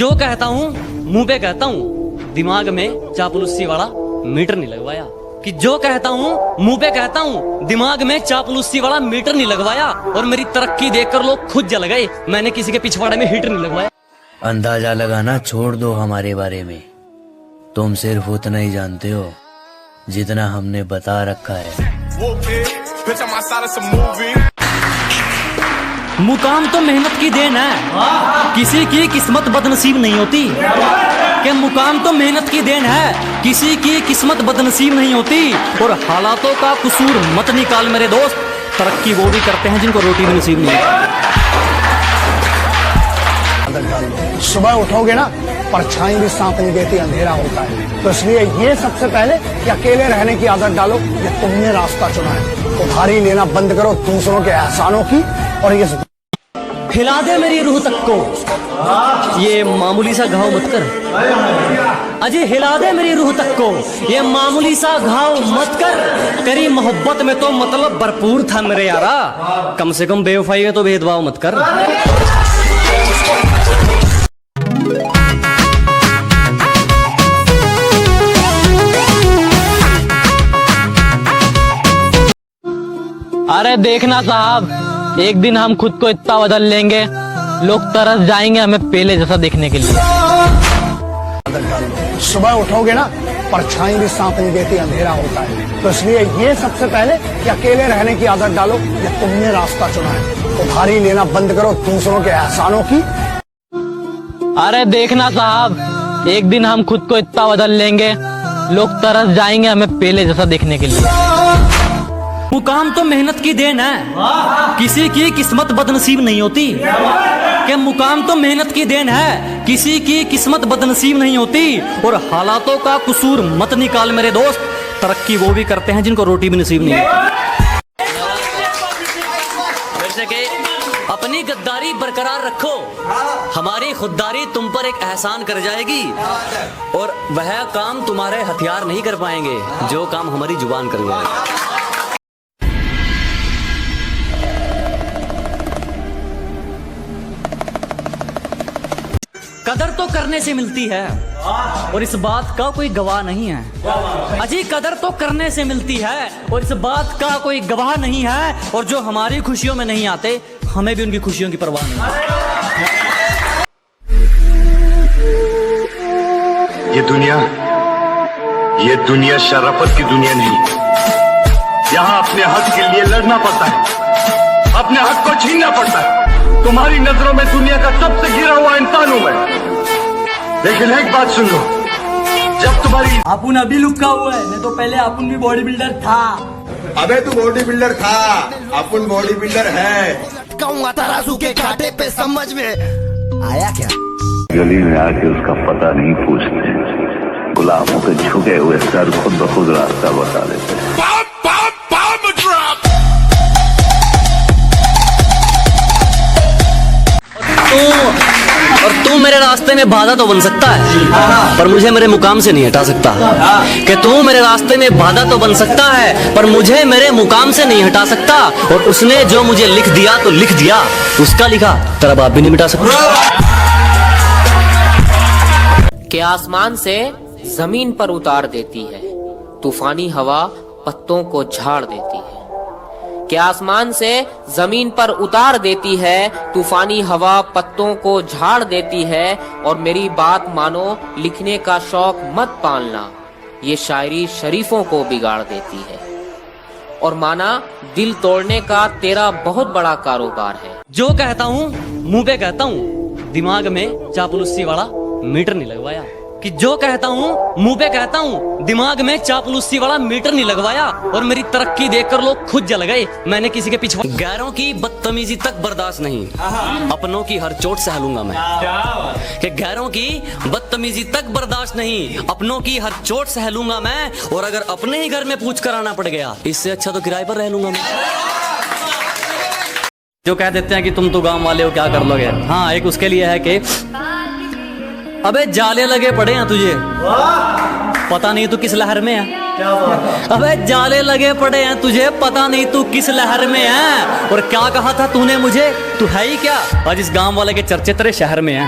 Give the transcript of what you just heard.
जो कहता हूँ मुंह पे कहता हूँ, दिमाग में चापलूसी वाला मीटर नहीं लगवाया। कि जो कहता हूँ मुंह पे कहता हूँ, दिमाग में चापलूसी वाला मीटर नहीं लगवाया। और मेरी तरक्की देखकर लोग खुद जल गए, मैंने किसी के पिछवाड़े में हीटर नहीं लगवाया। अंदाजा लगाना छोड़ दो हमारे बारे में, तुम सिर्फ उतना ही जानते हो जितना हमने बता रखा है। मुकाम तो मेहनत की देन है, किसी की किस्मत बदनसीब नहीं होती। कि मुकाम तो मेहनत की देन है, किसी की किस्मत बदनसीब नहीं होती। और हालातों का कसूर मत निकाल मेरे दोस्त, तरक्की वो भी करते हैं जिनको रोटी भी नसीब नहीं है। सुबह उठोगे ना, परछाई भी साथ नहीं देती, अंधेरा होता है। तो इसलिए ये सबसे पहले कि अकेले रहने की आदत डालो। ये तुमने रास्ता चुना है, उधारी लेना बंद करो दूसरों के एहसानों की। और ये हिला दे मेरी रूह तक को, ये मामूली सा घाव मत कर। अजय हिला दे मेरी रूह तक को, ये मामूली सा घाव मत कर। तेरी मोहब्बत में तो मतलब भरपूर था मेरे यारा, कम से कम बेवफाई है तो भेदभाव मत कर। अरे देखना साहब, एक दिन हम खुद को इतना बदल लेंगे, लोग तरस जाएंगे हमें पहले जैसा देखने के लिए। सुबह उठोगे ना, परछाई भी साथ नहीं देती, अंधेरा होता है। तो इसलिए ये सबसे पहले कि अकेले रहने की आदत डालो। ये तुमने रास्ता चुना है, उधारी लेना बंद करो दूसरों के एहसानों की। अरे देखना साहब, एक दिन हम खुद को इतना बदल लेंगे, लोग तरस जाएंगे हमें पहले जैसा देखने के लिए। मुकाम तो मेहनत की देन है, किसी की किस्मत बदनसीब नहीं होती। कि मुकाम तो मेहनत की देन है, किसी की किस्मत बदनसीब नहीं होती। और हालातों का कसूर मत निकाल मेरे दोस्त, तरक्की वो भी करते हैं जिनको रोटी भी नसीब नहीं है। वैसे कि अपनी गद्दारी बरकरार रखो, हमारी खुददारी तुम पर एक एहसान कर जाएगी। और वह काम तुम्हारे हथियार नहीं कर पाएंगे जो काम हमारी जुबान कर जाएगी। कदर तो करने से मिलती है, और इस बात का कोई गवाह नहीं है। अजी कदर तो करने से मिलती है, और इस बात का कोई गवाह नहीं है। और जो हमारी खुशियों में नहीं आते, हमें भी उनकी खुशियों की परवाह नहीं है। ये दुनिया शराफत की दुनिया नहीं। यहाँ अपने हक के लिए लड़ना पड़ता है, अपने हक को छीनना पड़ता है। तुम्हारी नजरों में दुनिया का सबसे गिरा हुआ इंसान हूं मैं, लेकिन एक बात सुन लो, जब तुम्हारी अपुन अभी लुक्का हुआ है, नहीं तो पहले अपुन भी बॉडी बिल्डर था। अबे तू बॉडी बिल्डर था, अपुन बॉडी बिल्डर है। कहूँगा तराजू के कांटे पे समझ में आया क्या? गली में आके उसका पता नहीं पूछते, गुलामों के झुके हुए सर खुद ब खुद रास्ता बता देते। और तू मेरे रास्ते में बाधा तो बन सकता है, पर मुझे मेरे मुकाम से नहीं हटा सकता। कि तू मेरे रास्ते में बाधा तो बन सकता है, पर मुझे मेरे मुकाम से नहीं हटा सकता। और उसने जो मुझे लिख दिया तो लिख दिया, उसका लिखा तेरा बाप भी नहीं मिटा सकता। कि आसमान से जमीन पर उतार देती है, तूफानी हवा पत्तों को झाड़ देती है। कि आसमान से जमीन पर उतार देती है, तूफानी हवा पत्तों को झाड़ देती है। और मेरी बात मानो, लिखने का शौक मत पालना, ये शायरी शरीफों को बिगाड़ देती है। और माना, दिल तोड़ने का तेरा बहुत बड़ा कारोबार है। जो कहता हूँ मुंह पे कहता हूँ, दिमाग में चापलूसी वाला मीटर नहीं लगवाया। कि जो कहता हूँ मुंह पे कहता हूँ, दिमाग में चापलूसी वाला मीटर नहीं लगवाया। और मेरी तरक्की देखकर लोग खुद जल गए, मैंने किसी के पीछे। गैरों की बदतमीजी तक बर्दाश्त नहीं, अपनों की हर चोट सह लूंगा मैं। कि गैरों की बदतमीजी तक बर्दाश्त नहीं, अपनों की हर चोट सह लूंगा मैं। और अगर अपने ही घर में पूछ कर आना पड़ गया, इससे अच्छा तो किराए पर रह लूंगा मैं। जो कह देते हैं कि तुम तो गांव वाले हो, क्या कर लोगे। हाँ, एक उसके लिए है कि अबे जाले लगे पड़े हैं तुझे, पता नहीं तू किस लहर में है। अबे जाले लगे पड़े हैं तुझे, पता नहीं तू किस लहर में है। और क्या कहा था तूने मुझे, तू है ही क्या। आज इस गांव वाले के चर्चे तेरे शहर में है।